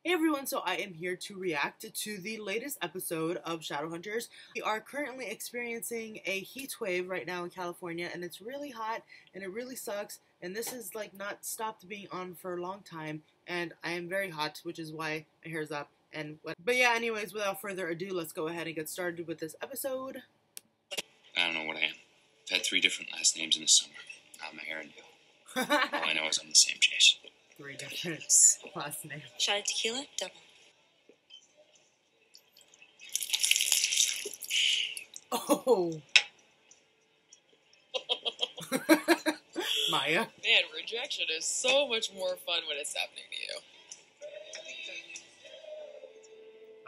Hey everyone, so I am here to react to the latest episode of Shadowhunters. We are currently experiencing a heat wave right now in California, and it's really hot and it really sucks, and this has like not stopped being on for a long time, and I am very hot, which is why my hair's up and what. But yeah, anyways, without further ado, let's go ahead and get started with this episode. I don't know what I am. I've had 3 different last names in the summer. I'm a Herondale. All I know is I'm the same Chase. 3 different last names. Shot of tequila, double. Oh. Maya. Man, rejection is so much more fun when it's happening to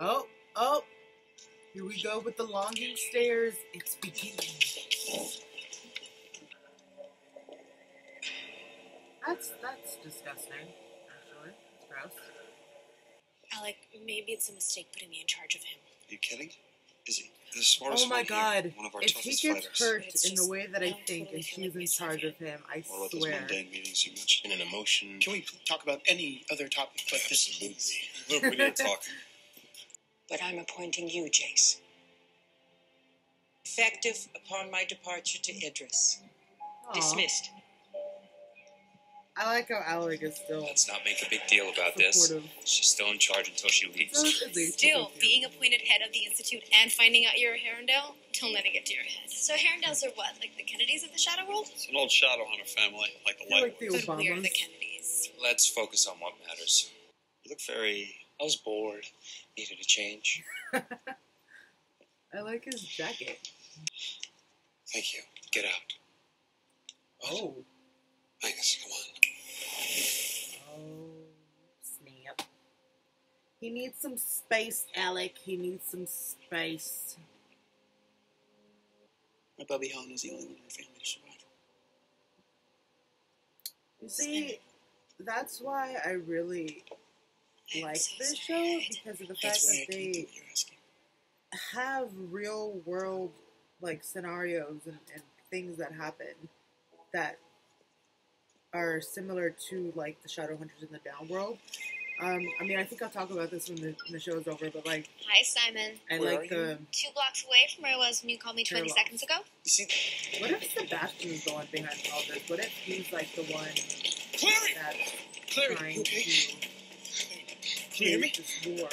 you. Oh. Here we go with the longing stairs. It's beginning. That's disgusting, actually. It's gross. Alec, maybe it's a mistake putting me in charge of him. Are you kidding? Is he the smartest Oh my one god. here? One of our If he toughest gets fighters. hurt It's in the just- way that I I don't think totally and feel she's like in we charge said of him, I What about those swear. mundane meetings you mentioned? In an emotion. Can we talk about any other topic but this? Absolutely. Luke, we need to talk. But I'm appointing you, Jace. Effective upon my departure to Idris. Aw. Dismissed. I like how Alec is still Let's not make a big deal about this. supportive. She's still in charge until she So leaves. is he. Still, being appointed head of the Institute and finding out you're a Herondale, don't let it get to your head. So Herondales are what, like the Kennedys of the Shadow World? It's an old Shadowhunter family, like the I like Lightwoods. the But we're the Obamas. Kennedys. Let's focus on what matters. You look very... I was bored. Needed a change. I like his jacket. Thank you. Get out. Oh. Angus, come on. Oh, snap. He needs some space, Alec. He needs some space. My Bubby Helen was the only one in her family to survive. You see, that's why I really I'm like so this sorry. show, because of the fact That's why I that can't do they what you're asking. have real world like scenarios and things that happen that are similar to like the Shadowhunters in the Down world. I mean, I think I'll talk about this when the show's over, but like, Hi, Simon. I Where like are the. 2 blocks away from where I was when you called me 20 Sherlock. seconds ago. You see, What if Sebastian is the one behind all this? What if he's like the one Clary! that's Clary, trying you okay? to Can you hear me? create this war?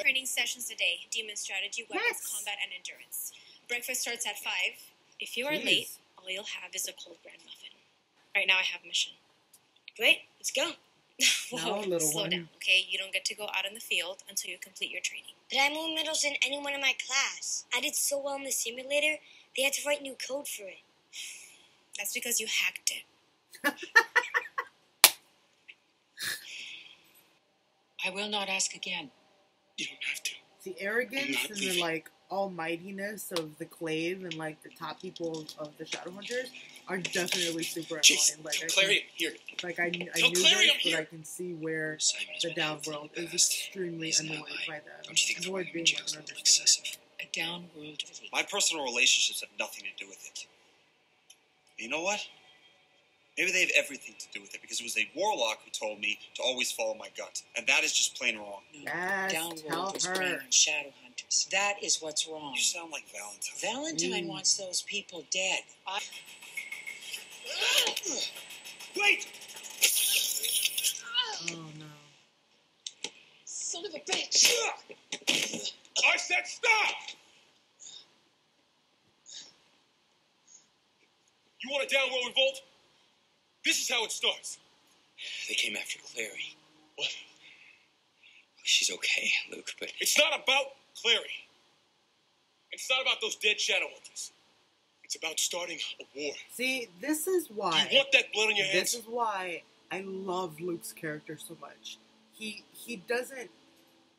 Training sessions today, demon strategy, weapons, Yes. combat, and endurance. Breakfast starts at 5. If you are Jeez. late, all you'll have is a cold bread muffin. Right now I have a mission. Great, let's go. No, little slow one. down, okay? You don't get to go out in the field until you complete your training. But I moved medals in anyone in my class. I did so well in the simulator, they had to write new code for it. That's because you hacked it. I will not ask again. You don't have to. The arrogance I'm not and the leaving. like almightiness of the Clave and like the top people of the Shadowhunters are definitely super Jeez, annoying. Like Clary, here. I Tell knew Clary this, I'm but here. I can see where Simon has the been down helpful world in the is past. extremely He's not annoyed lying. by them. Don't you think throwing Annoyed him in being jail like is an a little understatement. excessive? A downworld. My personal relationships have nothing to do with it. You know what? Maybe they have everything to do with it, because it was a warlock who told me to always follow my gut. And that is just plain wrong. Yes, tell Downworld was her. preying on Shadowhunters. That is what's wrong. You sound like Valentine. Valentine wants those people dead. Wait! Oh no. Son of a bitch! I said stop! You want a downward revolt? This is how it starts. They came after Clary. What? She's okay, Luke, but... It's not about Clary. It's not about those dead Shadowhunters. It's about starting a war. See, this is Do why. you want that blood on your hands? This is why I love Luke's character so much. He doesn't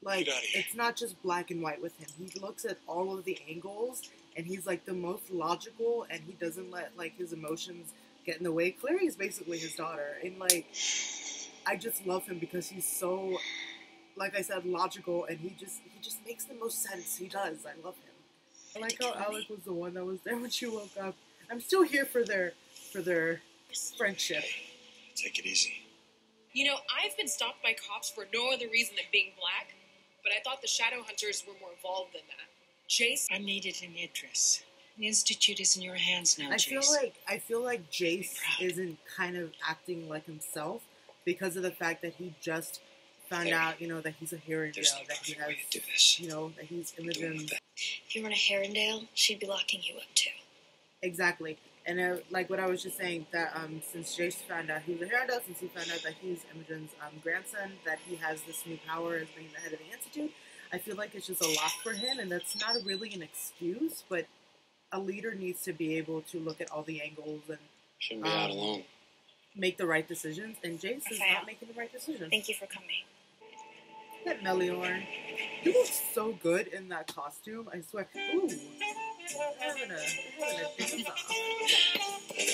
like Get outta here. it's not just black and white with him. He looks at all of the angles and he's like the most logical and he doesn't let like his emotions get in the way. Clary is basically his daughter and like I just love him because he's so like I said logical and he just makes the most sense. He does. I love him. I like how Alec was the one that was there when she woke up. I'm still here for their friendship. Take it easy. You know, I've been stopped by cops for no other reason than being black, but I thought the shadow hunters were more involved than that. Jace, I needed an Idris. The Institute is in your hands now, I Jace. feel like Jace Proud. isn't kind of acting like himself because of the fact that he just found out, you know, that he's a Herondale, There's no that he perfect way has, to do this. you know, that he's We're doing Imogen's. the best. If you weren't a Herondale, she'd be locking you up too. Exactly. And like what I was just saying, that since Jace found out he was a Herondale, since he found out that he's Imogen's grandson, that he has this new power as being the head of the Institute, I feel like it's just a lot for him, and that's not really an excuse, but a leader needs to be able to look at all the angles and Shouldn't be out alone. make the right decisions, and Jace is Raphael. not making the right decision. Thank you for coming. That Meliorn. He looks so good in that costume, I swear. Ooh. They're having a dance off. Okay.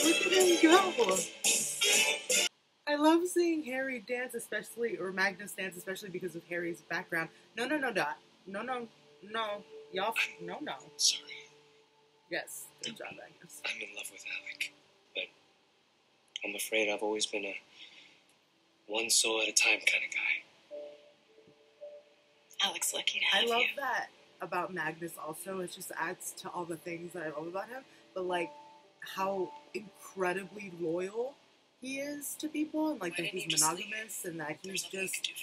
Look at him go. I love seeing Harry dance, especially, or Magnus dance, especially because of Harry's background. No. Y'all, no. Sorry. Yes, good job, Magnus. I'm in love with Alec, but I'm afraid I've always been a one soul at a time kind of guy. Alex, lucky to I have love you. that about Magnus also. It just adds to all the things that I love about him. But like how incredibly loyal he is to people, and like Why that didn't he's you just leave? monogamous, and that There's he's nothing you just can do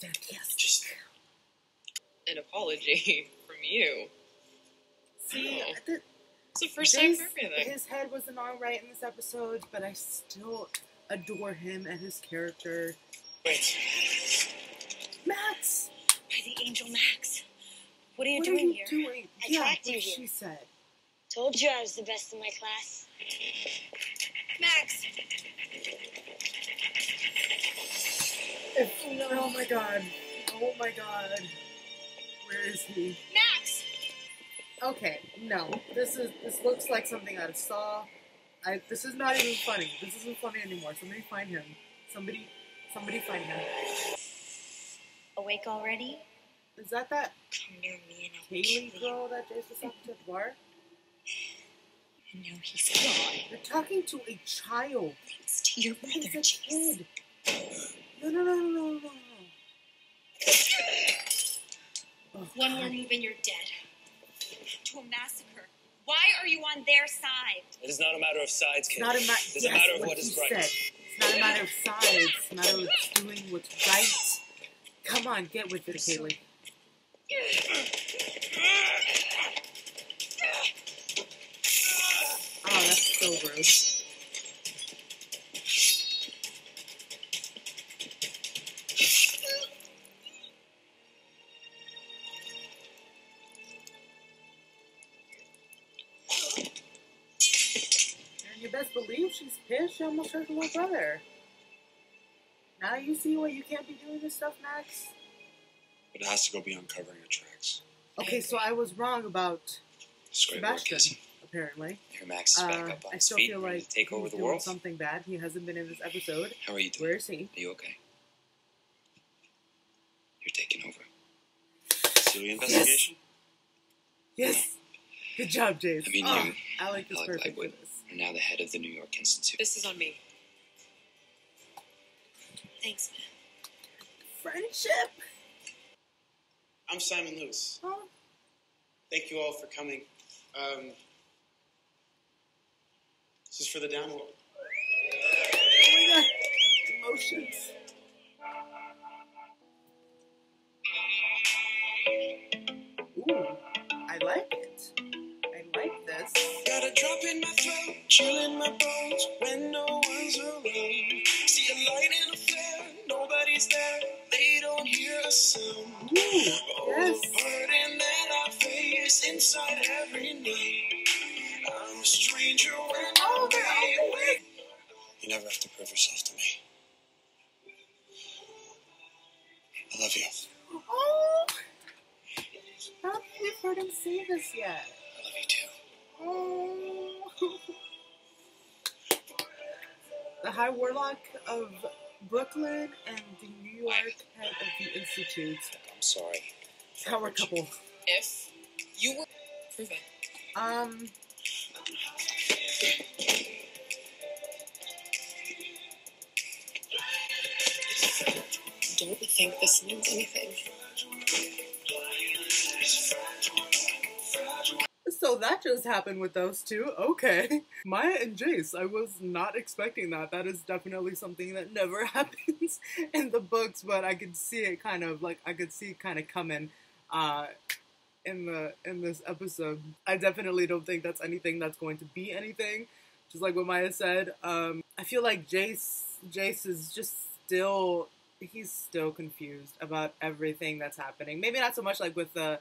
for her. fantastic. an apology from you. See, Oh. the, It's the first time Jace, for everything. his head wasn't all right in this episode, but I still adore him and his character. Wait. Max, By the Angel Max. What are you what doing are you here? doing? I Yeah, tracked what you here. she said. Told you I was the best in my class. Max! Oh my god. Oh my god. Where is he? Max! Okay, no. This looks like something out of Saw. This is not even funny. This isn't funny anymore. Somebody find him. Somebody find him. Awake already? Is that Come near me and I'll kill Kaylee you. girl that Jace was talking to at the bar? No, he's gone. You're talking to a child. Thanks to your brother, He's a Jace. kid. No. Oh, One God. more move and you're dead. To a massacre. Why are you on their side? It is not a matter of sides, It's kid. not a It's a matter of what is right. Said. It's not a matter of sides. It's a matter of doing what's right. Come on, get with it, Kaylee. Oh, that's so gross. And you best believe she's pissed. She almost hurt her little brother. Now you see why you can't be doing this stuff, Max? But it has to go beyond covering your tracks. Okay, so I was wrong about It's great work, Sebastian, Cassie. apparently. Here, Max is back up on I his still feet, feel ready like to take over he's the doing world. something bad. He hasn't been in this episode. How are you doing? Where is he? Are you okay? You're taking over. Celia investigation? Yes. Good job, Jace. I mean, Oh, you, Alec is Alec perfect for Lightwood, this. are now the head of the New York Institute. This is on me. Thanks, man. Friendship. I'm Simon Lewis. Oh, Thank you all for coming. This is for the download. oh my god. Emotions. Ooh, I like it. I like this. Got a drop in my throat, chill in my bones when no one's around. See a light in a flare, nobody's there, they don't hear a sound. Ooh, yes. Burden that I face inside every night. I'm a stranger when I'm away. You never have to prove yourself to me. I love you. Oh, I don't think we've heard him say this yet. I love you too. Oh. The High Warlock of Brooklyn and the New York head of the Institute. I'm sorry. Power couple. If you were proven. Don't think this means anything. So that just happened with those two. Okay. Maya and Jace, I was not expecting that. That is definitely something that never happens in the books, but I could see it kind of coming in this episode. I definitely don't think that's anything that's going to be anything. Just like what Maya said. I feel like Jace is just he's still confused about everything that's happening. Maybe not so much like with the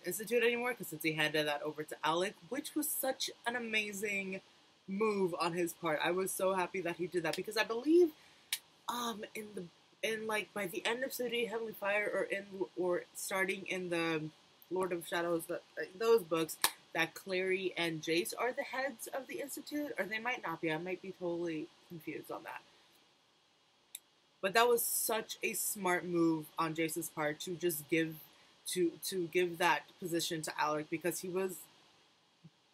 Institute anymore, because since he handed that over to Alec, which was such an amazing move on his part. I was so happy that he did that, because I believe by the end of City Heavenly Fire or starting in the Lord of Shadows, those books, that Clary and Jace are the heads of the Institute, or they might not be. I might be totally confused on that. But that was such a smart move on Jace's part to just give that position to Alec, because he was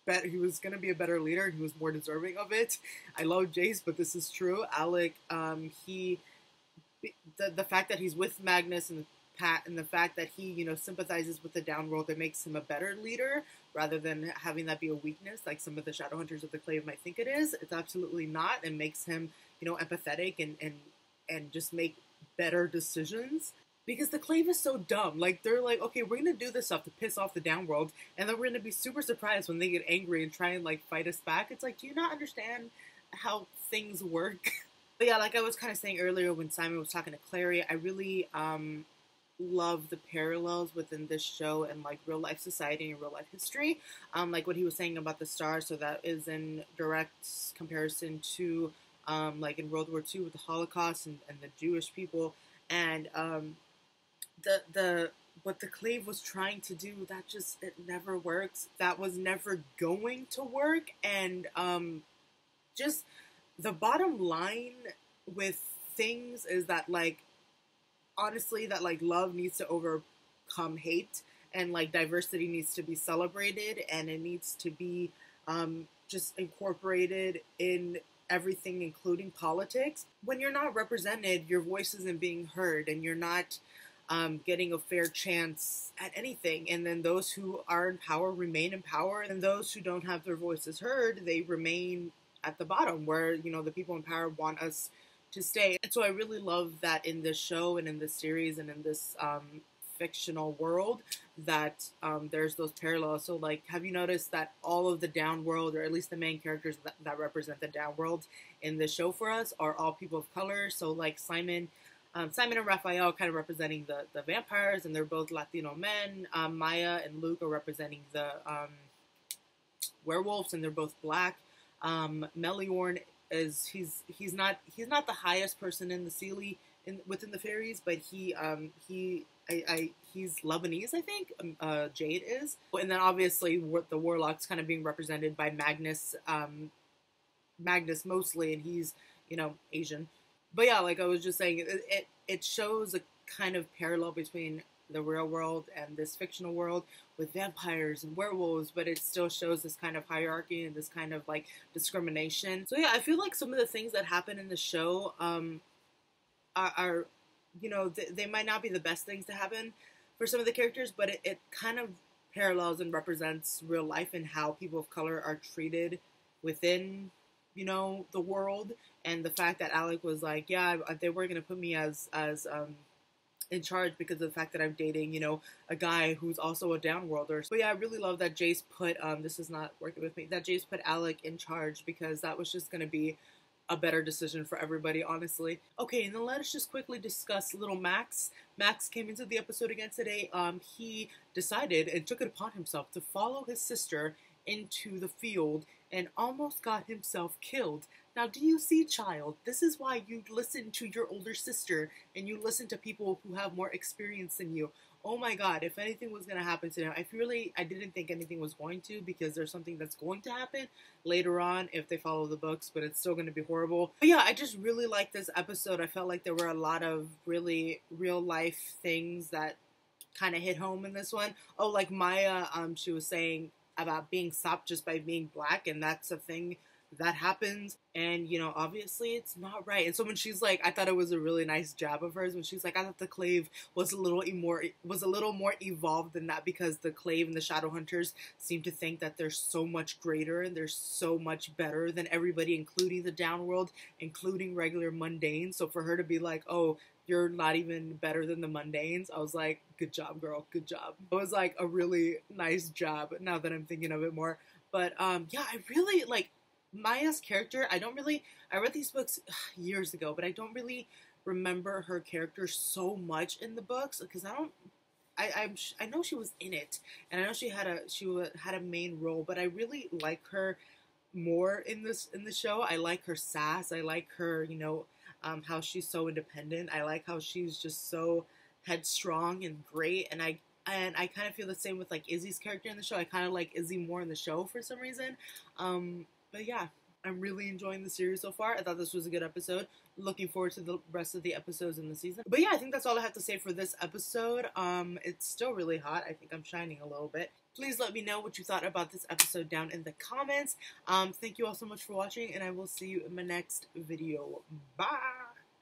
going to be a better leader and he was more deserving of it. I love Jace, but this is true. Alec, the fact that he's with Magnus and Pat, and the fact that he, sympathizes with the Downworld, it makes him a better leader rather than having that be a weakness like some of the Shadowhunters of the Clave might think it is. It's absolutely not. It makes him, empathetic and just make better decisions. Because the Clave is so dumb. Like, they're like, okay, we're gonna do this stuff to piss off the Downworld, and then we're gonna be super surprised when they get angry and try and, fight us back. It's like, do you not understand how things work? But yeah, like I was kind of saying earlier when Simon was talking to Clary, I really love the parallels within this show and, real life society and real life history. Like what he was saying about the stars, so that is in direct comparison to, in World War II with the Holocaust and the Jewish people. And, what the Clave was trying to do, it never works. That was never going to work. And just the bottom line with things is that, honestly, that love needs to overcome hate, and diversity needs to be celebrated, and it needs to be just incorporated in everything, including politics. When you're not represented, your voice isn't being heard, and you're not getting a fair chance at anything. And then those who are in power remain in power, and those who don't have their voices heard, they remain at the bottom, where, the people in power want us to stay. And so I really love that in this show and in this series and in this fictional world that there's those parallels. So, have you noticed that all of the Downworld, or at least the main characters that represent the Downworld in the show for us, are all people of color? So, Simon and Raphael kind of representing the vampires, and they're both Latino men. Maya and Luke are representing the werewolves, and they're both black. Meliorn he's not the highest person in the Seelie within the fairies, but he's Lebanese, I think. Jade is, and then obviously the warlock's kind of being represented by Magnus mostly, and he's Asian. But yeah, like I was just saying, it shows a kind of parallel between the real world and this fictional world with vampires and werewolves, but it still shows this kind of hierarchy and this kind of discrimination. So yeah, I feel like some of the things that happen in the show are they might not be the best things to happen for some of the characters, but it kind of parallels and represents real life and how people of color are treated within the world. And the fact that Alec was like, yeah, they were going to put me as in charge because of the fact that I'm dating, a guy who's also a Downworlder. But yeah, I really love that Jace put, this is not working with me, that Jace put Alec in charge, because that was just going to be a better decision for everybody, honestly. Okay, and then let us just quickly discuss little Max. Max came into the episode again today. He decided and took it upon himself to follow his sister into the field and almost got himself killed. Now, do you see, child? This is why you listen to your older sister and you listen to people who have more experience than you. Oh my god, if anything was going to happen to him, I didn't think anything was going to, because there's something that's going to happen later on if they follow the books, but it's still going to be horrible. But yeah, I just really liked this episode. I felt like there were a lot of really real life things that kind of hit home in this one. Oh, like Maya, she was saying, about being stopped just by being black, and that's a thing that happens, and you know, obviously it's not right. And so when she's like, I thought it was a really nice jab of hers when she's like, I thought the Clave was a little more evolved than that, because the Clave and the Shadowhunters seem to think that they're so much greater and they're so much better than everybody, including the Downworld, including regular Mundanes. So for her to be like, oh, you're not even better than the Mundanes, I was like, good job, girl, good job. It was like a really nice job now that I'm thinking of it more. But yeah, I really like Maya's character. I read these books years ago, but I don't really remember her character so much in the books, because I know she was in it, and I know she had a main role, but I really like her more in the show. I like her sass. I like her, you know, how she's so independent. I like how she's just so headstrong and great, and I kind of feel the same with like Izzy's character in the show. I kind of like Izzy more in the show for some reason. But yeah, I'm really enjoying the series so far. I thought this was a good episode. Looking forward to the rest of the episodes in the season. But yeah, I think that's all I have to say for this episode. It's still really hot. I think I'm shining a little bit. Please let me know what you thought about this episode down in the comments. Thank you all so much for watching, and I will see you in my next video. Bye!